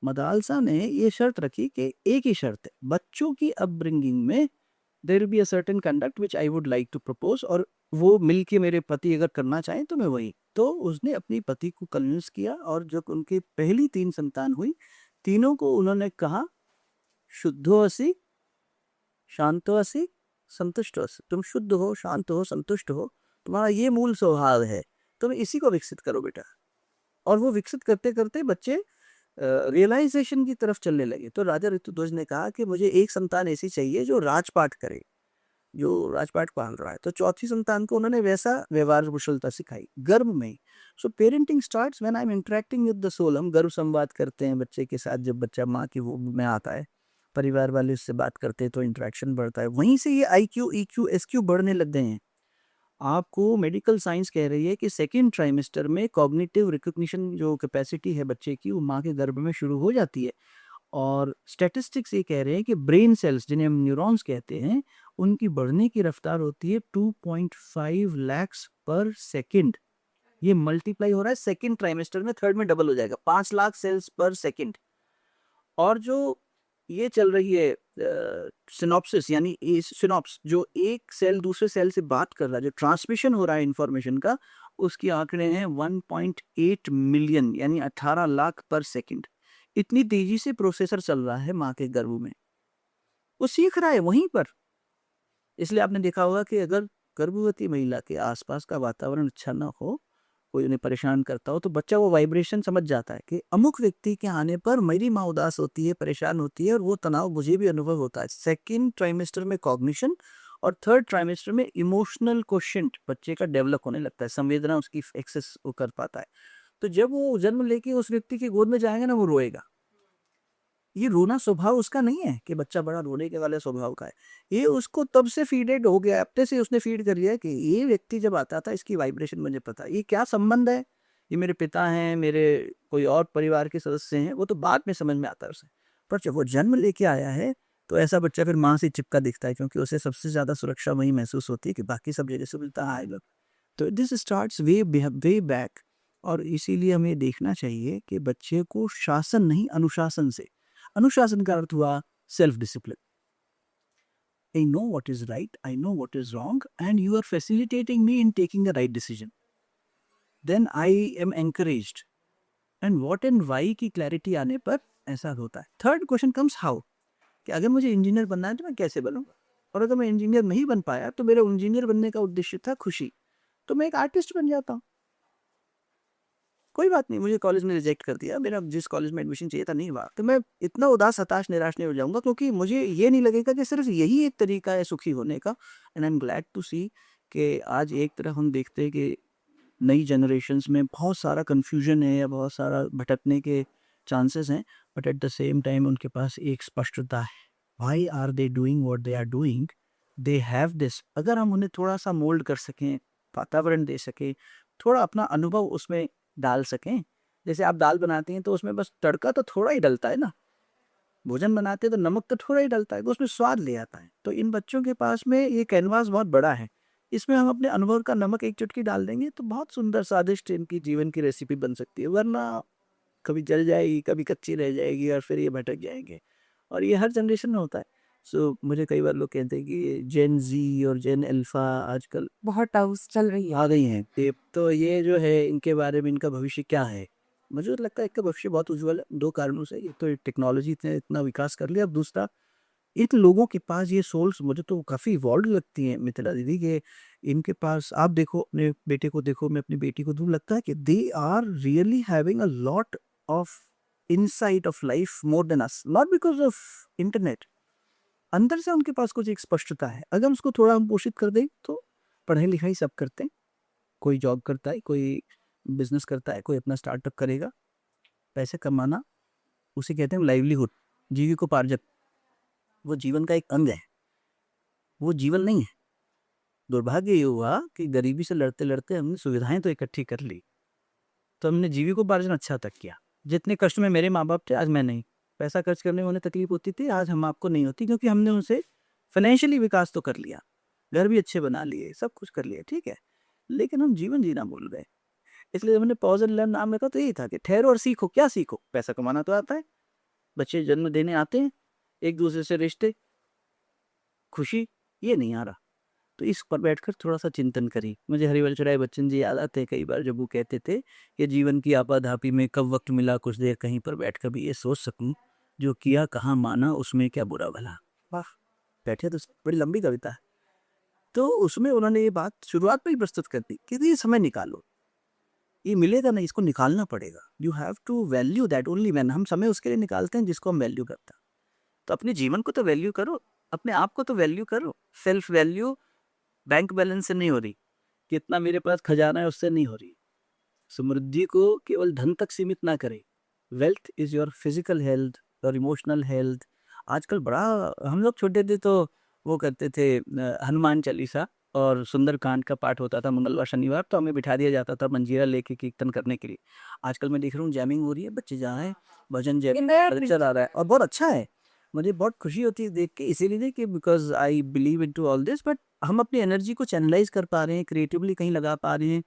मदालसा ने ये शर्त रखी कि एक ही शर्त है, बच्चों की अपब्रिंगिंग में there will be a certain conduct which I would like to propose, और वो मिलके मेरे पति अगर करना चाहें तो मैं वही। तो उसने अपनी पति को कन्विंस किया, और जब उनकी पहली 3 संतान हुई, तीनों को उन्होंने कहा, शुद्धो असी, शांतो असी, संतुष्ट हो। तुम शुद्ध हो, शांत हो, संतुष्ट हो, तुम्हारा ये मूल स्वभाव है, तुम इसी को विकसित करो बेटा। और वो विकसित करते करते बच्चे रियलाइजेशन की तरफ चलने लगे। तो राजा ऋतुध्वज ने कहा कि मुझे एक संतान ऐसी चाहिए जो राजपाट करे, जो राजपाट पाल रहा है। तो चौथी संतान को उन्होंने वैसा व्यवहार कुशलता सिखाई गर्भ में। So parenting starts when I am interacting with the soul. हम गर्भ संवाद करते हैं बच्चे के साथ, जब बच्चा माँ की वो में आता है, परिवार वाले उससे बात करते हैं तो इंटरेक्शन बढ़ता है। वहीं से ये IQ, EQ, SQ बढ़ने लग गए हैं। आपको मेडिकल साइंस कह रही है कि सेकेंड ट्राइमेस्टर में कॉग्निटिव रिकग्निशन जो कैपेसिटी है बच्चे की, वो माँ के गर्भ में शुरू हो जाती है। और स्टैटिस्टिक्स ये कह रहे हैं कि ब्रेन सेल्स, जिन्हें हम न्यूरॉन्स कहते हैं, उनकी बढ़ने की रफ्तार होती है 2.5 लाख पर सेकंड। ये मल्टीप्लाई हो रहा है सेकेंड ट्राइमेस्टर में, थर्ड में डबल हो जाएगा, 5 लाख सेल्स पर सेकंड। और जो ये चल रही है सिनॉप्सिस, यानी सिनॉप्स, जो एक सेल दूसरे सेल से बात कर रहा है, जो ट्रांसमिशन हो रहा है इंफॉर्मेशन का, उसकी आंकड़े हैं 1.8 मिलियन, यानी 18 लाख पर सेकंड। इतनी तेजी से प्रोसेसर चल रहा है माँ के गर्भ में, वो सीख रहा है वहीं पर। इसलिए आपने देखा होगा कि अगर गर्भवती महिला के आसपास का वातावरण अच्छा ना हो, कोई उन्हें परेशान करता हो, तो बच्चा वो वाइब्रेशन समझ जाता है कि अमुक व्यक्ति के आने पर मेरी माँ उदास होती है, परेशान होती है, और वो तनाव मुझे भी अनुभव होता है। सेकेंड ट्राइमेस्टर में कॉग्निशन, और थर्ड ट्राइमेस्टर में इमोशनल क्वेश्चन बच्चे का डेवलप होने लगता है, संवेदना उसकी एक्सेस वो कर पाता है। तो जब वो जन्म लेके उस व्यक्ति की गोद में जाएगा ना, वो रोएगा। ये रोना स्वभाव उसका नहीं है कि बच्चा बड़ा रोने के वाले स्वभाव का है। ये उसको तब से फीडेड हो गया, अपने से उसने फीड कर लिया कि ये व्यक्ति जब आता था, इसकी वाइब्रेशन मुझे पता है, ये क्या संबंध है, ये मेरे पिता हैं, मेरे कोई और परिवार के सदस्य हैं, वो तो बाद में समझ में आता है उसे। पर जब वो जन्म लेके आया है, तो ऐसा बच्चा फिर माँ से चिपका दिखता है, क्योंकि उसे सबसे ज्यादा सुरक्षा वही महसूस होती है कि बाकी सब जगह से मिलता है लोग। तो दिस स्टार्ट्स वे बैक। और इसीलिए हमें देखना चाहिए कि बच्चे को शासन नहीं, अनुशासन से। अनुशासन का अर्थ हुआ self discipline. I know what is right, I know what is wrong, and you are facilitating me in taking the right decision. Then I am encouraged. And what and why की क्लैरिटी आने पर ऐसा होता है। Third question comes how, कि अगर मुझे engineer बनना है तो मैं कैसे बनूंगा, और अगर मैं इंजीनियर नहीं बन पाया, तो मेरा इंजीनियर बनने का उद्देश्य था खुशी, तो मैं एक आर्टिस्ट बन जाता हूँ। कोई बात नहीं, मुझे कॉलेज में रिजेक्ट कर दिया, मेरा जिस कॉलेज में एडमिशन चाहिए था नहीं हुआ, तो मैं इतना उदास, हताश, निराश नहीं हो जाऊंगा, क्योंकि मुझे ये नहीं लगेगा कि सिर्फ यही एक तरीका है सुखी होने का। And I am glad to see कि आज एक तरफ हम देखते हैं कि नई जनरेशन्स में बहुत सारा कन्फ्यूजन है या बहुत सारा भटकने के चांसेस हैं, but at the same time उनके पास एक स्पष्टता है। Why are they doing what they are doing, they have this. अगर हम उन्हें थोड़ा सा मोल्ड कर सकें, वातावरण दे सकें, थोड़ा अपना अनुभव उसमें डाल सकें। जैसे आप दाल बनाते हैं तो उसमें बस तड़का तो थोड़ा ही डलता है ना, भोजन बनाते हैं तो नमक तो थोड़ा ही डलता है, तो उसमें स्वाद ले आता है। तो इन बच्चों के पास में ये कैनवास बहुत बड़ा है, इसमें हम अपने अनुभव का नमक एक चुटकी डाल देंगे तो बहुत सुंदर स्वादिष्ट इनकी जीवन की रेसिपी बन सकती है। वरना कभी जल जाएगी, कभी कच्ची रह जाएगी और फिर ये भटक जाएंगे। और ये हर जनरेशन में होता है। सो मुझे कई बार लोग कहते हैं कि जेन जी और जेन अल्फा आजकल बहुत टाउस चल रही है। आ गई हैं। तो ये जो है इनके बारे में इनका भविष्य क्या है? मुझे तो लगता है इसका भविष्य बहुत उज्ज्वल है 2 कारणों से। एक तो टेक्नोलॉजी ने इतना विकास कर लिया, अब दूसरा इन लोगों के पास ये सोल्स मुझे तो काफ़ी इवॉल्व्ड लगती हैं मिथिला दीदी के। इनके पास आप देखो, अपने बेटे को देखो, मैं अपनी बेटी को दूँ, लगता है कि they are really having a lot of insight of life more than us, not because of internet. अंदर से उनके पास कुछ एक स्पष्टता है। अगर हम उसको थोड़ा हम पोषित कर दें तो पढ़ाई-लिखाई सब करते हैं। कोई जॉब करता है, कोई बिज़नेस करता है, कोई अपना स्टार्टअप करेगा। पैसे कमाना उसे कहते हैं लाइवलीहुड, जीविकोपार्जक। वो जीवन का एक अंग है, वो जीवन नहीं है। दुर्भाग्य ये हुआ कि गरीबी से लड़ते-लड़ते हमने सुविधाएँ तो इकट्ठी कर ली, तो हमने जीविकोपार्जन अच्छा तक किया। जितने कष्ट में मेरे माँ-बाप थे, आज मैं नहीं। पैसा खर्च करने में उन्हें तकलीफ होती थी, आज हम आपको नहीं होती, क्योंकि हमने उनसे फाइनेंशियली विकास तो कर लिया, घर भी अच्छे बना लिए, सब कुछ कर लिया, ठीक है। लेकिन हम जीवन जीना भूल गए। इसलिए हमने पॉज़ एंड लर्न नाम रखा, तो यही था कि ठहरो और सीखो। क्या सीखो? पैसा कमाना तो आता है, बच्चे जन्म देने आते हैं, एक-दूसरे से रिश्ते, खुशी, ये नहीं आ रहा। तो इस पर बैठकर थोड़ा-सा चिंतन करें। मुझे हरिवंश राय बच्चन जी याद आते हैं कई बार, जब वो कहते थे कि जीवन की आपाधापी में कब वक़्त मिला कुछ देर कहीं पर बैठकर भी ये सोच सकूँ, जो किया कहाँ माना उसमें क्या बुरा भला। वाह! बैठे तो बड़ी लंबी कविता है। तो उसमें उन्होंने ये बात शुरुआत में ही प्रस्तुत कर दी कि ये समय निकालो। ये मिलेगा नहीं, इसको निकालना पड़ेगा। You have to value that only when. हम समय उसके लिए निकालते हैं जिसको हम वैल्यू करते हैं। तो अपने जीवन को तो वैल्यू करो, अपने आप को तो वैल्यू करो। सेल्फ वैल्यू बैंक बैलेंस से नहीं हो रही, कितना मेरे पास खजाना है उससे नहीं हो रही। समृद्धि को केवल धन तक सीमित ना करें। Wealth is your physical health, your emotional health. आजकल बड़ा, हम लोग छोटे थे तो वो करते थे हनुमान चालीसा और सुंदरकांड का पाठ होता था मंगलवार शनिवार, तो हमें बिठा दिया जाता था मंजीरा लेके कीर्तन करने के लिए। आजकल मैं देख रहा हूँ जैमिंग हो रही है, बच्चे जा रहे हैं, भजन जैमिंग कल्चर आ रहा है और बहुत अच्छा है। मुझे बहुत खुशी होती है देख के, इसीलिए नहीं कि because I believe in to all this, but हम अपनी एनर्जी को चैनलाइज कर पा रहे हैं, क्रिएटिवली कहीं लगा पा रहे हैं।